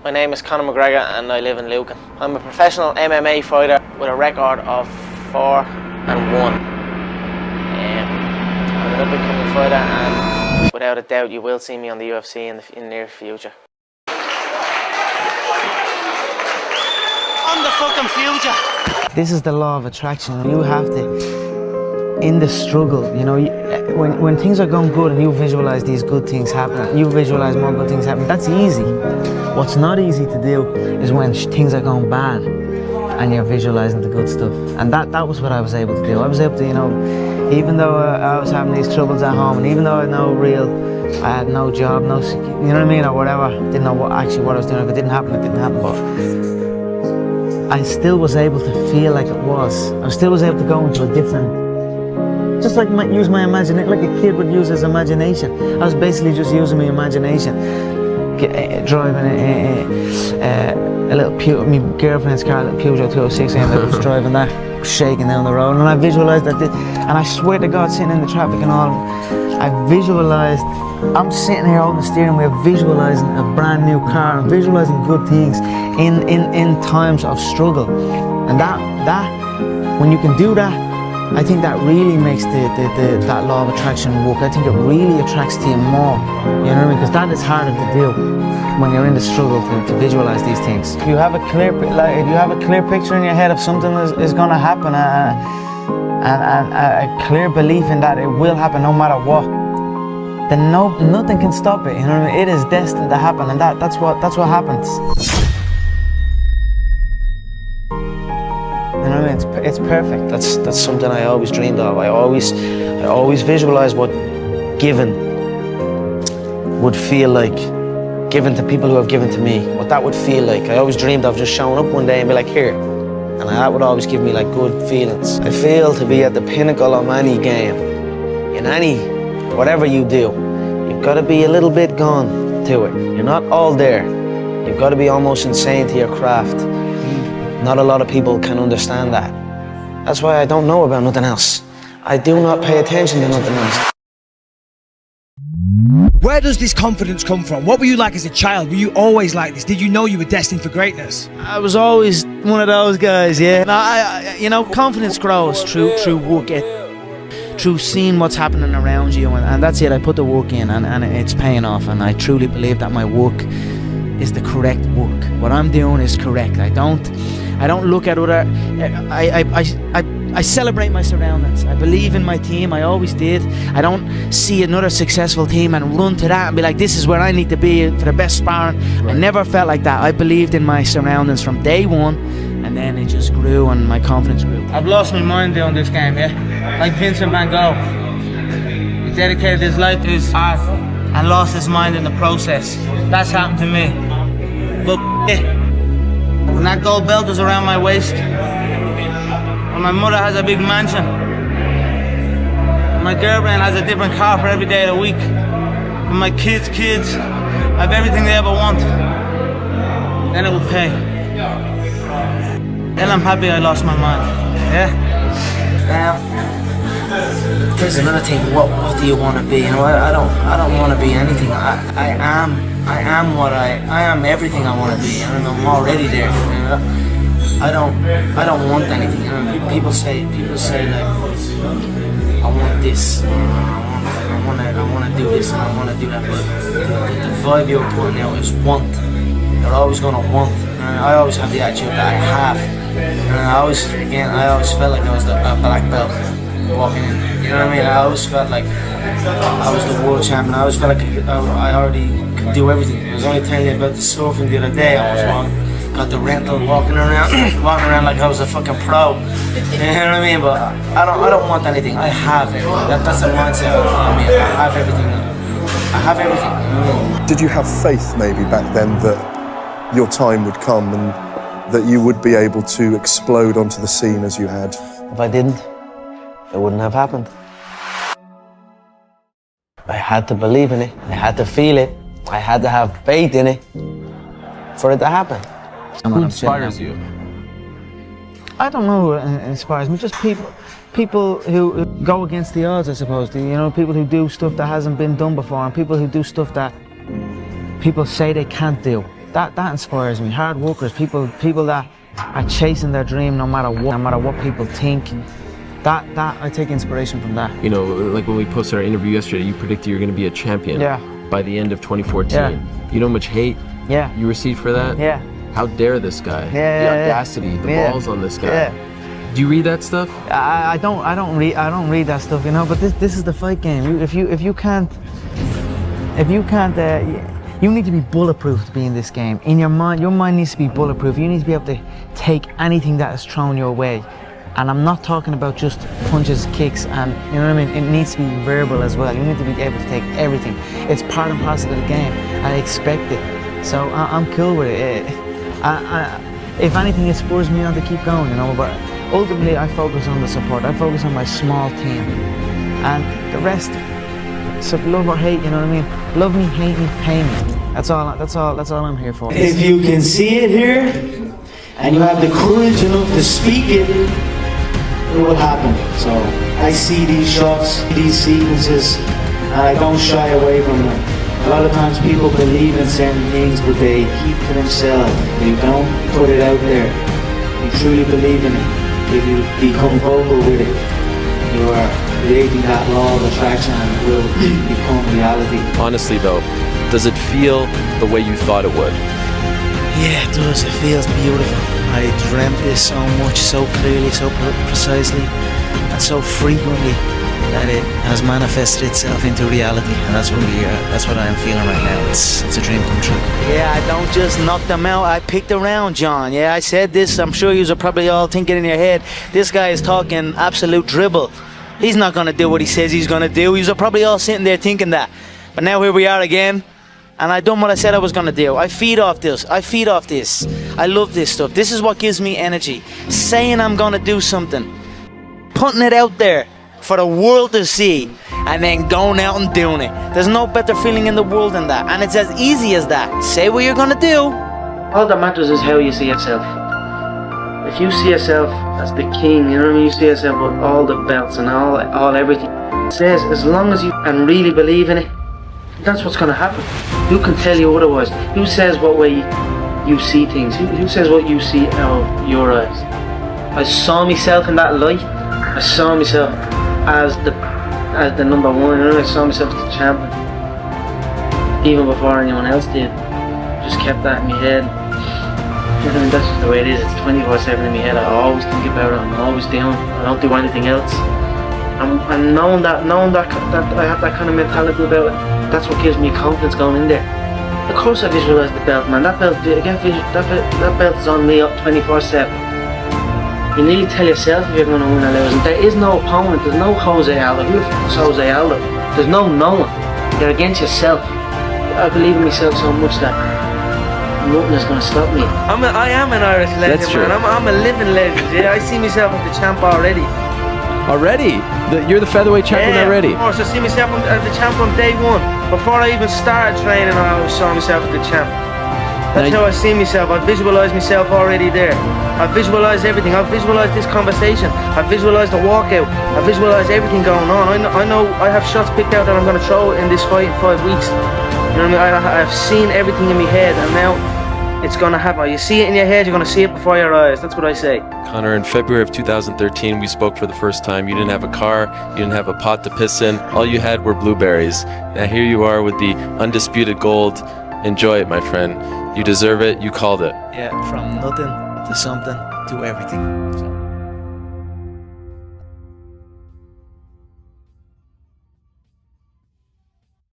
My name is Conor McGregor and I live in Lucan. I'm a professional MMA fighter with a record of 4-1. I'm an up-and-coming fighter and without a doubt you will see me on the UFC in the near future. On the fucking future! This is the law of attraction. You have to, in the struggle, you know, when things are going good and you visualize these good things happening, you visualize more good things happening, that's easy. What's not easy to do is when things are going bad and you're visualizing the good stuff. And that was what I was able to do. I was able to, you know, even though I was having these troubles at home, and even though I had no job, no, you know what I mean, or whatever, didn't know what I was doing. If it didn't happen, it didn't happen. But I still was able to feel like it was. I still was able to go into a different, just like use my imagination, like a kid would use his imagination. I was basically just using my imagination, driving a little my girlfriend's car, a little Peugeot 206, and I was driving that, shaking down the road, and I visualised that, and I swear to God, sitting in the traffic and all, I visualised, I'm sitting here holding the steering wheel, visualising a brand new car, and visualising good things in times of struggle. And that when you can do that, I think that really makes that law of attraction work. I think it really attracts to you more, you know what I mean? Because that is harder to do when you're in the struggle to visualize these things. If you have a clear picture in your head of something is going to happen, and a clear belief in that it will happen no matter what, then nothing can stop it. You know what I mean? It is destined to happen, and that's what happens. You know what I mean? It's perfect. That's something I always dreamed of. I always visualized what given would feel like, given to people who have given to me, what that would feel like. I always dreamed of just showing up one day and be like, here. And that would always give me like good feelings. I feel to be at the pinnacle of any game, in any, whatever you do, you've got to be a little bit gone to it. You're not all there. You've got to be almost insane to your craft. Not a lot of people can understand that. That's why I don't know about nothing else. I do not pay attention to nothing else. Where does this confidence come from? What were you like as a child? Were you always like this? Did you know you were destined for greatness? I was always one of those guys, yeah. No, you know, confidence grows through work, through seeing what's happening around you, and that's it. I put the work in, and it's paying off, and I truly believe that my work is the correct work. What I'm doing is correct. I don't look at other, I celebrate my surroundings. I believe in my team, I always did. I don't see another successful team and run to that and be like, this is where I need to be for the best sparring. Right. I never felt like that. I believed in my surroundings from day one, and then it just grew and my confidence grew. I've lost my mind doing this game, yeah? Like Vincent van Gogh. He dedicated his life to his art and lost his mind in the process. That's happened to me. But yeah. When that gold belt was around my waist, when my mother has a big mansion, my girlfriend has a different car for every day of the week, when my kids have everything they ever want, then it will pay. Then I'm happy I lost my mind. Yeah? Now, there's another thing. What do you want to be? You know, I don't want to be anything. I am everything I want to be. I mean, I'm already there. You know? I don't want anything. You know? People say like, I want this. I want to do this and I want to do that. But the vibe you're putting out is want. You're always gonna want. And I always have the attitude that I have. And I always felt like I was a black belt walking in. You know what I mean? I always felt like I was the world champion. I always felt like I already could do everything. I was only telling you about the surfing the other day. I was got the rental, walking around like I was a fucking pro. You know what I mean? But I don't want anything. I have it. That's the mindset of me. I have everything. I have everything. Did you have faith maybe back then that your time would come and that you would be able to explode onto the scene as you had? If I didn't, it wouldn't have happened. I had to believe in it. I had to feel it. I had to have faith in it for it to happen. Who inspires you? I don't know who inspires me, just people who go against the odds, I suppose. You know, people who do stuff that hasn't been done before, and people who do stuff that people say they can't do. that inspires me. Hard workers, people that are chasing their dream no matter what people think. That I take inspiration from that. You know, like when we posted our interview yesterday, you predicted you're going to be a champion by the end of 2014. Yeah. You know how much hate you received for that? Yeah. How dare this guy? The audacity, the balls on this guy. Yeah. Do you read that stuff? I don't read that stuff, you know. But this is the fight game. If you can't, you need to be bulletproof to be in this game. In your mind needs to be bulletproof. You need to be able to take anything that is thrown your way. And I'm not talking about just punches, kicks, and you know what I mean. It needs to be verbal as well. You need to be able to take everything. It's part and parcel of the game. I expect it. So I'm cool with it. If anything, it spurs me on to keep going, you know. But ultimately, I focus on the support. I focus on my small team, and the rest. So love or hate, you know what I mean. Love me, hate me, pay me. That's all I'm here for. If you can see it here, and you have the courage enough to speak it, it will happen. So I see these shots, these sequences, and I don't shy away from them. A lot of times people believe in certain things, but they keep to themselves. They don't put it out there. You truly believe in it. If you become vocal with it, you are creating that law of attraction, and it will become reality. Honestly though, does it feel the way you thought it would? Yeah, it does. It feels beautiful. I dreamt this so much, so clearly, so precisely, and so frequently that it has manifested itself into reality. And that's what I'm feeling right now. It's a dream come true. Yeah, I don't just knock them out. I picked around, John. Yeah, I said this. I'm sure you are probably all thinking in your head, this guy is talking absolute dribble. He's not going to do what he says he's going to do. You are probably all sitting there thinking that. But now here we are again. And I done what I said I was going to do. I feed off this. I love this stuff. This is what gives me energy. Saying I'm going to do something. Putting it out there for the world to see. And then going out and doing it. There's no better feeling in the world than that. And it's as easy as that. Say what you're going to do. All that matters is how you see yourself. If you see yourself as the king, you know what I mean? You see yourself with all the belts and all everything. It says as long as you can really believe in it, that's what's going to happen. Who can tell you otherwise? Who says what way you see things? Who says what you see out of your eyes? I saw myself in that light. I saw myself as the number one. I saw myself as the champion. Even before anyone else did. Just kept that in my head. You know, that's just the way it is. It's 24/7 in my head. I always think about it. I'm always down. I don't do anything else. And knowing that I have that kind of mentality about it, that's what gives me confidence going in there. Of course I visualise the belt, man. That belt is on me up 24/7. You need to tell yourself if you're going to win or lose. And there is no opponent. There's no Jose Aldo. Who the f*** is Jose Aldo? There's no one. You're against yourself. I believe in myself so much that nothing is going to stop me. I am an Irish legend, That's true. man. I'm a living legend. Yeah, I see myself as the champ already. Already? You're the featherweight champion already? Of course, I see myself as the champ from day one. Before I even started training, I always saw myself as the champ. That's how I see myself. I visualise myself already there. I visualise everything. I visualise this conversation. I visualise the walkout. I visualise everything going on. I know I have shots picked out that I'm going to throw in this fight in 5 weeks. You know what I mean? I've seen everything in my head, and now it's going to happen. You see it in your head, you're going to see it before your eyes. That's what I say. Conor, in February of 2013, we spoke for the first time. You didn't have a car, you didn't have a pot to piss in. All you had were blueberries. Now here you are with the undisputed gold. Enjoy it, my friend. You deserve it. You called it. Yeah, from nothing to something to everything. So.